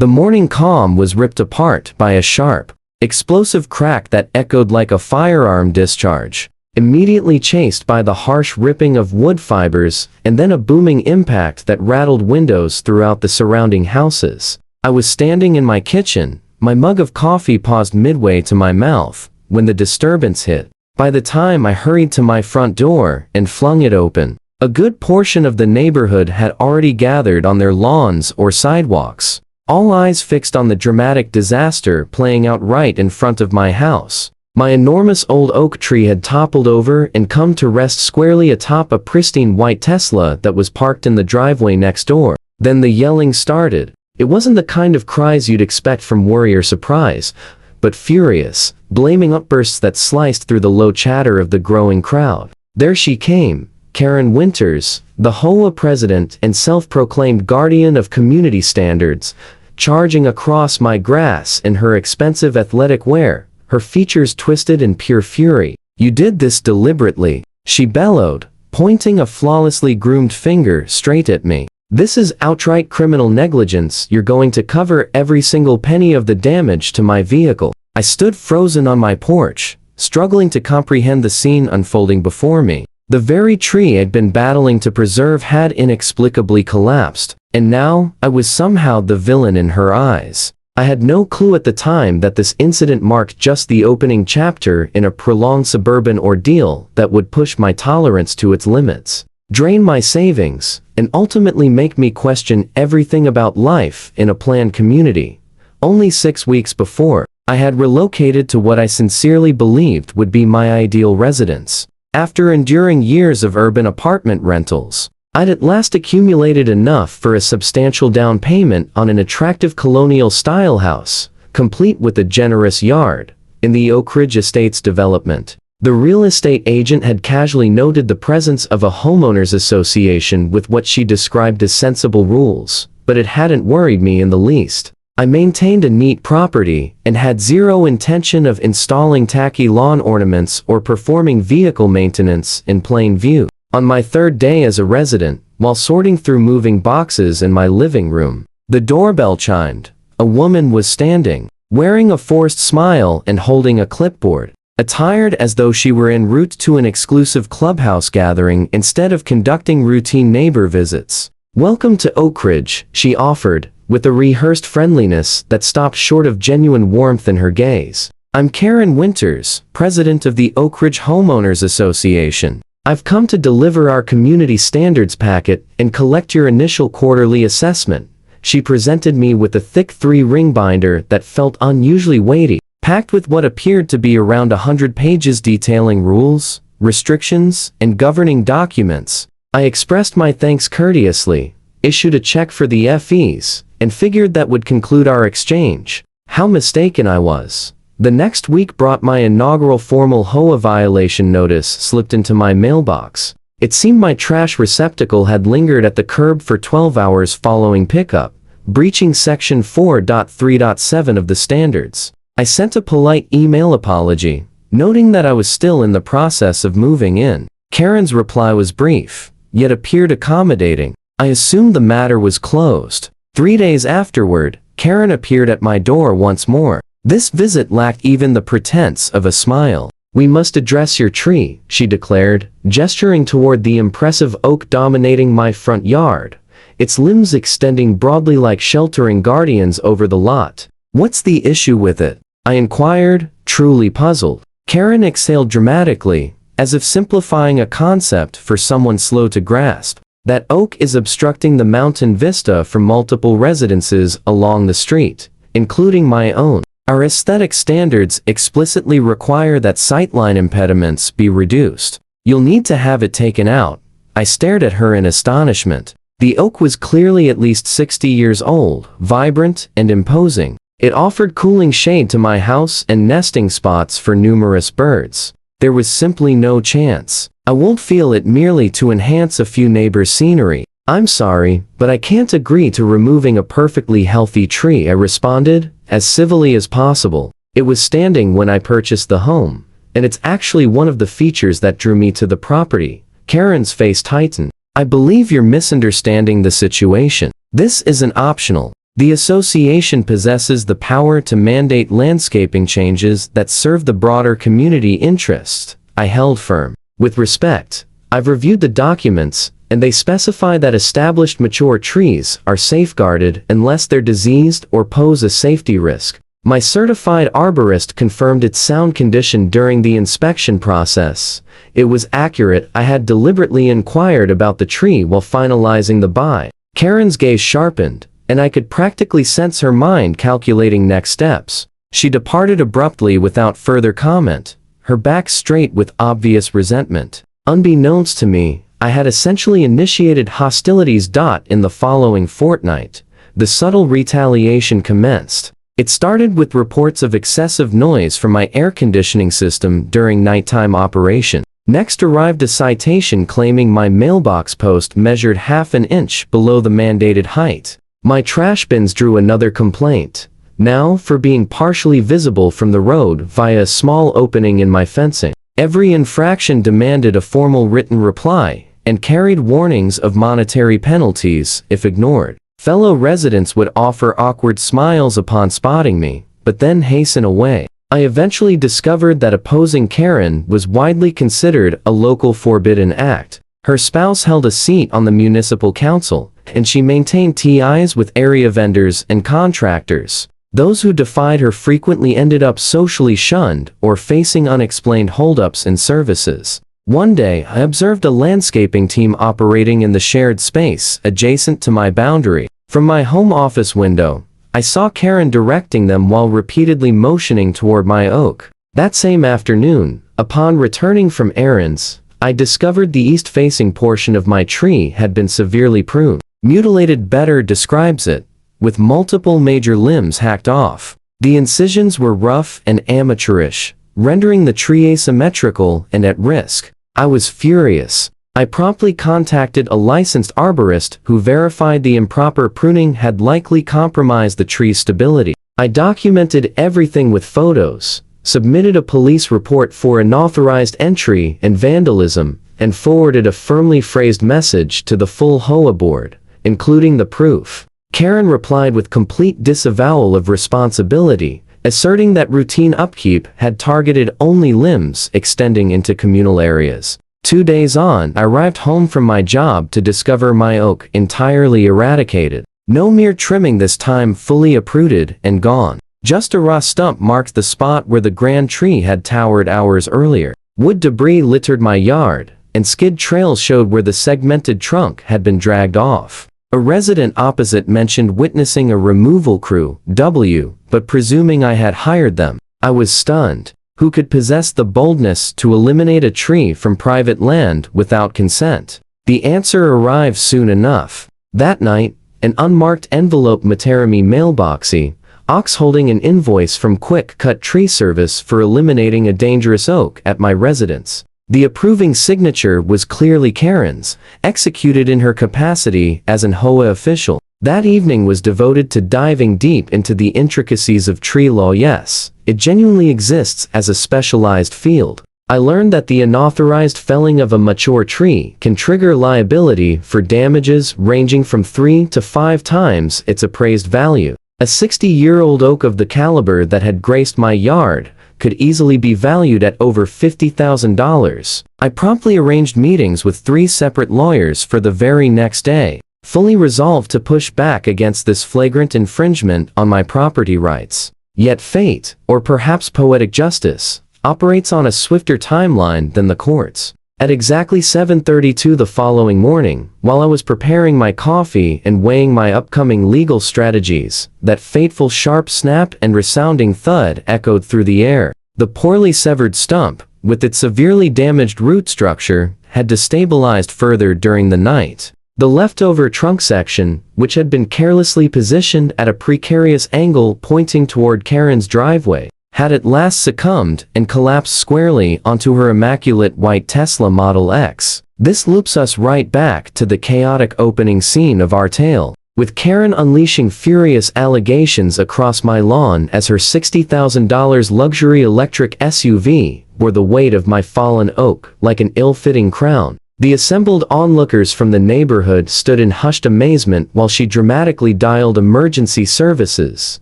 The morning calm was ripped apart by a sharp, explosive crack that echoed like a firearm discharge, immediately chased by the harsh ripping of wood fibers and then a booming impact that rattled windows throughout the surrounding houses. I was standing in my kitchen, my mug of coffee paused midway to my mouth, when the disturbance hit. By the time I hurried to my front door and flung it open, a good portion of the neighborhood had already gathered on their lawns or sidewalks, all eyes fixed on the dramatic disaster playing out right in front of my house. My enormous old oak tree had toppled over and come to rest squarely atop a pristine white Tesla that was parked in the driveway next door. Then the yelling started. It wasn't the kind of cries you'd expect from worry or surprise, but furious, blaming outbursts that sliced through the low chatter of the growing crowd. There she came, Karen Winters, the HOA president and self-proclaimed guardian of community standards, charging across my grass in her expensive athletic wear, her features twisted in pure fury. "You did this deliberately," she bellowed, pointing a flawlessly groomed finger straight at me. "This is outright criminal negligence. You're going to cover every single penny of the damage to my vehicle." I stood frozen on my porch, struggling to comprehend the scene unfolding before me. The very tree I'd been battling to preserve had inexplicably collapsed, and now I was somehow the villain in her eyes. I had no clue at the time that this incident marked just the opening chapter in a prolonged suburban ordeal that would push my tolerance to its limits, drain my savings, and ultimately make me question everything about life in a planned community. Only 6 weeks before, I had relocated to what I sincerely believed would be my ideal residence. After enduring years of urban apartment rentals, I'd at last accumulated enough for a substantial down payment on an attractive colonial-style house, complete with a generous yard, in the Oak Ridge Estates development. The real estate agent had casually noted the presence of a homeowners association with what she described as sensible rules, but it hadn't worried me in the least. I maintained a neat property and had zero intention of installing tacky lawn ornaments or performing vehicle maintenance in plain view. On my third day as a resident, while sorting through moving boxes in my living room, the doorbell chimed. A woman was standing, wearing a forced smile and holding a clipboard, attired as though she were en route to an exclusive clubhouse gathering instead of conducting routine neighbor visits. "Welcome to Oak Ridge," she offered, with a rehearsed friendliness that stopped short of genuine warmth in her gaze. "I'm Karen Winters, president of the Oak Ridge Homeowners Association. I've come to deliver our community standards packet and collect your initial quarterly assessment." She presented me with a thick 3-ring binder that felt unusually weighty, packed with what appeared to be around 100 pages detailing rules, restrictions, and governing documents. I expressed my thanks courteously, issued a check for the fees, and figured that would conclude our exchange. How mistaken I was. The next week brought my inaugural formal HOA violation notice slipped into my mailbox. It seemed my trash receptacle had lingered at the curb for 12 hours following pickup, breaching Section 4.3.7 of the standards. I sent a polite email apology, noting that I was still in the process of moving in. Karen's reply was brief, yet appeared accommodating. I assumed the matter was closed. 3 days afterward, Karen appeared at my door once more. This visit lacked even the pretense of a smile. "We must address your tree," she declared, gesturing toward the impressive oak dominating my front yard, its limbs extending broadly like sheltering guardians over the lot. "What's the issue with it?" I inquired, truly puzzled. Karen exhaled dramatically, as if simplifying a concept for someone slow to grasp. "That oak is obstructing the mountain vista from multiple residences along the street, including my own. Our aesthetic standards explicitly require that sightline impediments be reduced. You'll need to have it taken out." I stared at her in astonishment. The oak was clearly at least 60 years old, vibrant and imposing. It offered cooling shade to my house and nesting spots for numerous birds. There was simply no chance. I won't feel it merely to enhance a few neighbors' scenery. "I'm sorry, but I can't agree to removing a perfectly healthy tree," I responded, as civilly as possible. It was standing when I purchased the home, and it's actually one of the features that drew me to the property. Karen's face tightened. "I believe you're misunderstanding the situation. This isn't optional. The association possesses the power to mandate landscaping changes that serve the broader community interest. I held firm. With respect, I've reviewed the documents, and they specify that established mature trees are safeguarded unless they're diseased or pose a safety risk. My certified arborist confirmed its sound condition during the inspection process. It was accurate. I had deliberately inquired about the tree while finalizing the buy. Karen's gaze sharpened, and I could practically sense her mind calculating next steps. She departed abruptly without further comment, her back straight with obvious resentment. Unbeknownst to me, I had essentially initiated hostilities. In the following fortnight, the subtle retaliation commenced. It started with reports of excessive noise from my air conditioning system during nighttime operation. Next arrived a citation claiming my mailbox post measured half an inch below the mandated height. My trash bins drew another complaint, now for being partially visible from the road via a small opening in my fencing. Every infraction demanded a formal written reply and carried warnings of monetary penalties if ignored. Fellow residents would offer awkward smiles upon spotting me, but then hasten away. I eventually discovered that opposing Karen was widely considered a local forbidden act. Her spouse held a seat on the municipal council, and she maintained ties with area vendors and contractors. Those who defied her frequently ended up socially shunned or facing unexplained holdups in services. One day, I observed a landscaping team operating in the shared space adjacent to my boundary. From my home office window, I saw Karen directing them while repeatedly motioning toward my oak. That same afternoon, upon returning from errands, I discovered the east-facing portion of my tree had been severely pruned. Mutilated better describes it, with multiple major limbs hacked off. The incisions were rough and amateurish, rendering the tree asymmetrical and at risk. I was furious. I promptly contacted a licensed arborist who verified the improper pruning had likely compromised the tree's stability. I documented everything with photos, submitted a police report for unauthorized entry and vandalism, and forwarded a firmly phrased message to the full HOA board, including the proof. Karen replied with complete disavowal of responsibility, asserting that routine upkeep had targeted only limbs extending into communal areas. 2 days on, I arrived home from my job to discover my oak entirely eradicated. No mere trimming this time, fully uprooted and gone. Just a raw stump marked the spot where the grand tree had towered hours earlier. Wood debris littered my yard, and skid trails showed where the segmented trunk had been dragged off. A resident opposite mentioned witnessing a removal crew, but presuming I had hired them. I was stunned. Who could possess the boldness to eliminate a tree from private land without consent? The answer arrived soon enough. That night, an unmarked envelope Materami mailboxy, ox holding an invoice from Quick Cut Tree Service for eliminating a dangerous oak at my residence. The approving signature was clearly Karen's, executed in her capacity as an HOA official. That evening was devoted to diving deep into the intricacies of tree law. Yes, it genuinely exists as a specialized field. I learned that the unauthorized felling of a mature tree can trigger liability for damages ranging from 3 to 5 times its appraised value. A 60-year-old oak of the caliber that had graced my yard could easily be valued at over $50,000. I promptly arranged meetings with 3 separate lawyers for the very next day, fully resolved to push back against this flagrant infringement on my property rights. Yet fate, or perhaps poetic justice, operates on a swifter timeline than the courts. At exactly 7:32 the following morning, while I was preparing my coffee and weighing my upcoming legal strategies, that fateful sharp snap and resounding thud echoed through the air. The poorly severed stump, with its severely damaged root structure, had destabilized further during the night. The leftover trunk section, which had been carelessly positioned at a precarious angle pointing toward Karen's driveway, had at last succumbed and collapsed squarely onto her immaculate white Tesla Model X. This loops us right back to the chaotic opening scene of our tale, with Karen unleashing furious allegations across my lawn as her $60,000 luxury electric SUV bore the weight of my fallen oak like an ill-fitting crown. The assembled onlookers from the neighborhood stood in hushed amazement while she dramatically dialed emergency services,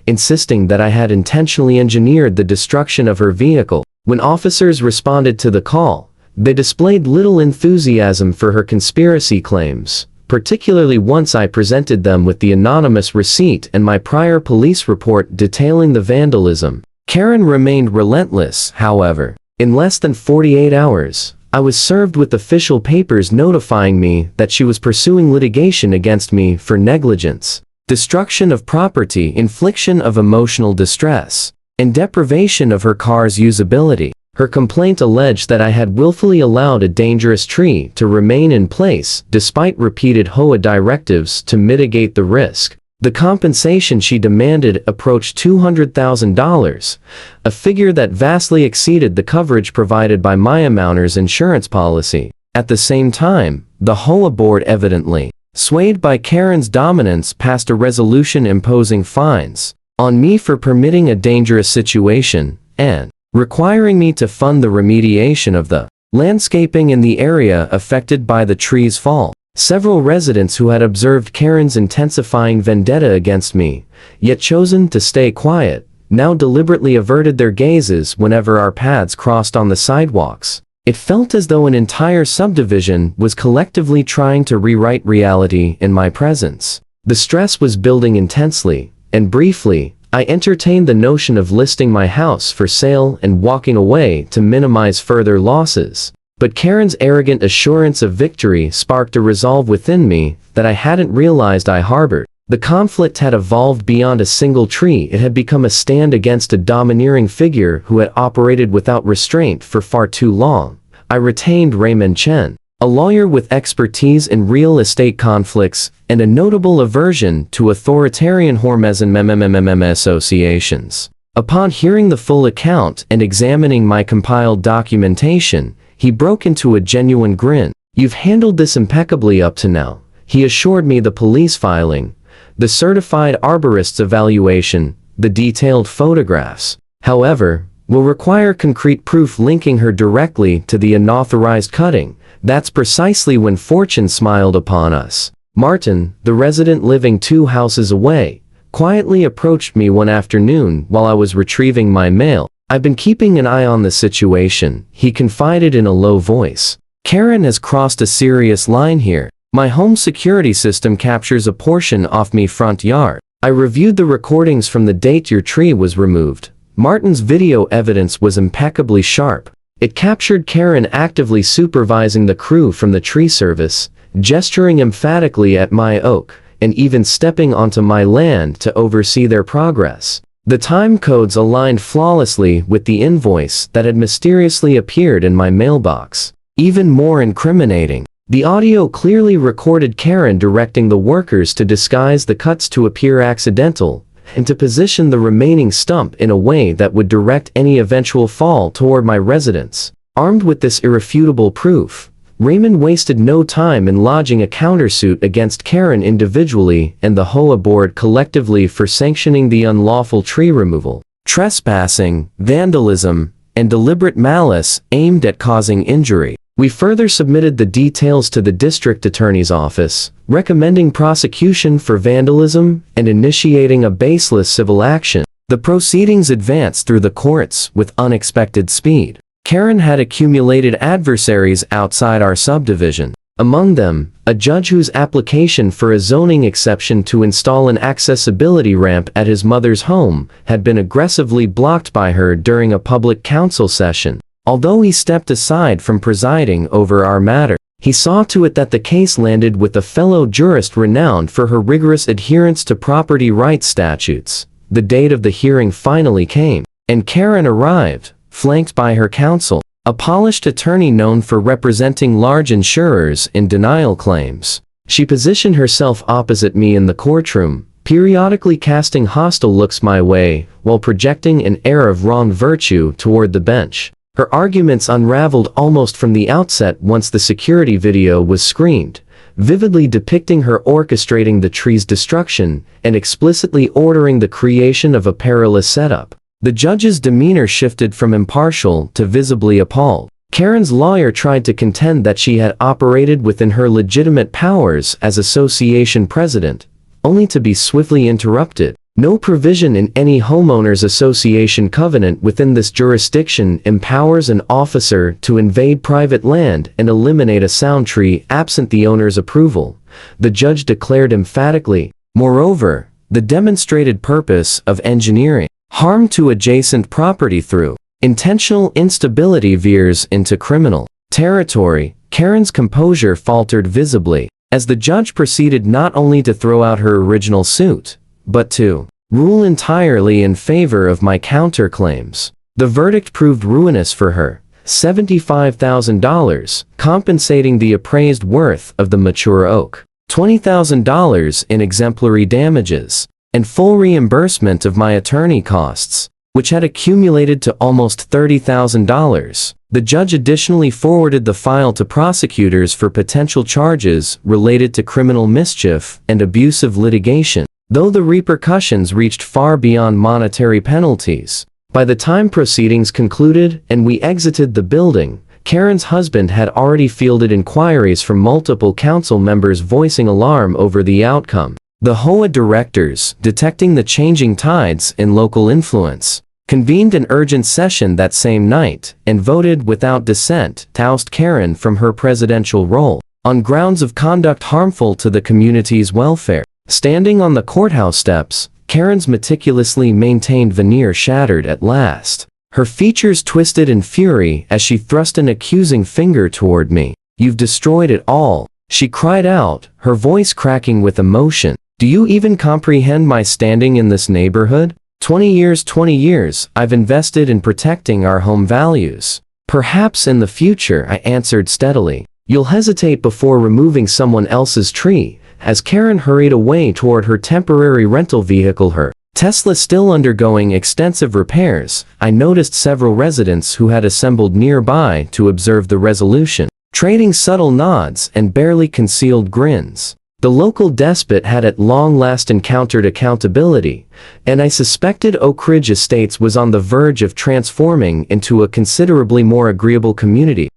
insisting that I had intentionally engineered the destruction of her vehicle. When officers responded to the call, they displayed little enthusiasm for her conspiracy claims, particularly once I presented them with the anonymous receipt and my prior police report detailing the vandalism. Karen remained relentless, however. In less than 48 hours, I was served with official papers notifying me that she was pursuing litigation against me for negligence, destruction of property, infliction of emotional distress, and deprivation of her car's usability. Her complaint alleged that I had willfully allowed a dangerous tree to remain in place despite repeated HOA directives to mitigate the risk. The compensation she demanded approached $200,000, a figure that vastly exceeded the coverage provided by my homeowners insurance policy. At the same time, the HOA board, evidently swayed by Karen's dominance, passed a resolution imposing fines on me for permitting a dangerous situation and requiring me to fund the remediation of the landscaping in the area affected by the tree's fall. Several residents who had observed Karen's intensifying vendetta against me, yet chosen to stay quiet, now deliberately averted their gazes whenever our paths crossed on the sidewalks. It felt as though an entire subdivision was collectively trying to rewrite reality in my presence. The stress was building intensely, and briefly, I entertained the notion of listing my house for sale and walking away to minimize further losses. But Karen's arrogant assurance of victory sparked a resolve within me that I hadn't realized I harbored. The conflict had evolved beyond a single tree. It had become a stand against a domineering figure who had operated without restraint for far too long. I retained Raymond Chen, a lawyer with expertise in real estate conflicts and a notable aversion to authoritarian homeowners associations. Upon hearing the full account and examining my compiled documentation, he broke into a genuine grin. "You've handled this impeccably up to now," he assured me. The police filing, the certified arborist's evaluation, the detailed photographs, however, will require concrete proof linking her directly to the unauthorized cutting. That's precisely when fortune smiled upon us. Martin, the resident living 2 houses away, quietly approached me one afternoon while I was retrieving my mail. "I've been keeping an eye on the situation," he confided in a low voice. "Karen has crossed a serious line here. My home security system captures a portion off me front yard. I reviewed the recordings from the date your tree was removed. Martin's video evidence was impeccably sharp. It captured Karen actively supervising the crew from the tree service, gesturing emphatically at my oak, and even stepping onto my land to oversee their progress. The time codes aligned flawlessly with the invoice that had mysteriously appeared in my mailbox. Even more incriminating, the audio clearly recorded Karen directing the workers to disguise the cuts to appear accidental, and to position the remaining stump in a way that would direct any eventual fall toward my residence. Armed with this irrefutable proof, Raymond wasted no time in lodging a countersuit against Karen individually and the HOA board collectively for sanctioning the unlawful tree removal, trespassing, vandalism, and deliberate malice aimed at causing injury. We further submitted the details to the district attorney's office, recommending prosecution for vandalism and initiating a baseless civil action. The proceedings advanced through the courts with unexpected speed. Karen had accumulated adversaries outside our subdivision. Among them, a judge whose application for a zoning exception to install an accessibility ramp at his mother's home had been aggressively blocked by her during a public council session. Although he stepped aside from presiding over our matter, he saw to it that the case landed with a fellow jurist renowned for her rigorous adherence to property rights statutes. The date of the hearing finally came, and Karen arrived, flanked by her counsel, a polished attorney known for representing large insurers in denial claims. She positioned herself opposite me in the courtroom, periodically casting hostile looks my way while projecting an air of wrong virtue toward the bench. Her arguments unraveled almost from the outset once the security video was screened, vividly depicting her orchestrating the tree's destruction and explicitly ordering the creation of a perilous setup. The judge's demeanor shifted from impartial to visibly appalled. Karen's lawyer tried to contend that she had operated within her legitimate powers as association president, only to be swiftly interrupted. No provision in any homeowners association covenant within this jurisdiction empowers an officer to invade private land and eliminate a sound tree absent the owner's approval, the judge declared emphatically. Moreover, the demonstrated purpose of engineering harm to adjacent property through intentional instability veers into criminal territory. Karen's composure faltered visibly, as the judge proceeded not only to throw out her original suit, but to rule entirely in favor of my counterclaims. The verdict proved ruinous for her: $75,000, compensating the appraised worth of the mature oak, $20,000 in exemplary damages, and full reimbursement of my attorney costs, which had accumulated to almost $30,000. The judge additionally forwarded the file to prosecutors for potential charges related to criminal mischief and abusive litigation, though the repercussions reached far beyond monetary penalties. By the time proceedings concluded and we exited the building, Karen's husband had already fielded inquiries from multiple council members voicing alarm over the outcome. The HOA directors, detecting the changing tides in local influence, convened an urgent session that same night and voted without dissent to oust Karen from her presidential role, on grounds of conduct harmful to the community's welfare. Standing on the courthouse steps, Karen's meticulously maintained veneer shattered at last. Her features twisted in fury as she thrust an accusing finger toward me. "You've destroyed it all," she cried out, her voice cracking with emotion. "Do you even comprehend my standing in this neighborhood? 20 years I've invested in protecting our home values." "Perhaps in the future," I answered steadily, "you'll hesitate before removing someone else's tree." As Karen hurried away toward her temporary rental vehicle, her Tesla still undergoing extensive repairs, I noticed several residents who had assembled nearby to observe the resolution, trading subtle nods and barely concealed grins. The local despot had at long last encountered accountability, and I suspected Oak Ridge Estates was on the verge of transforming into a considerably more agreeable community.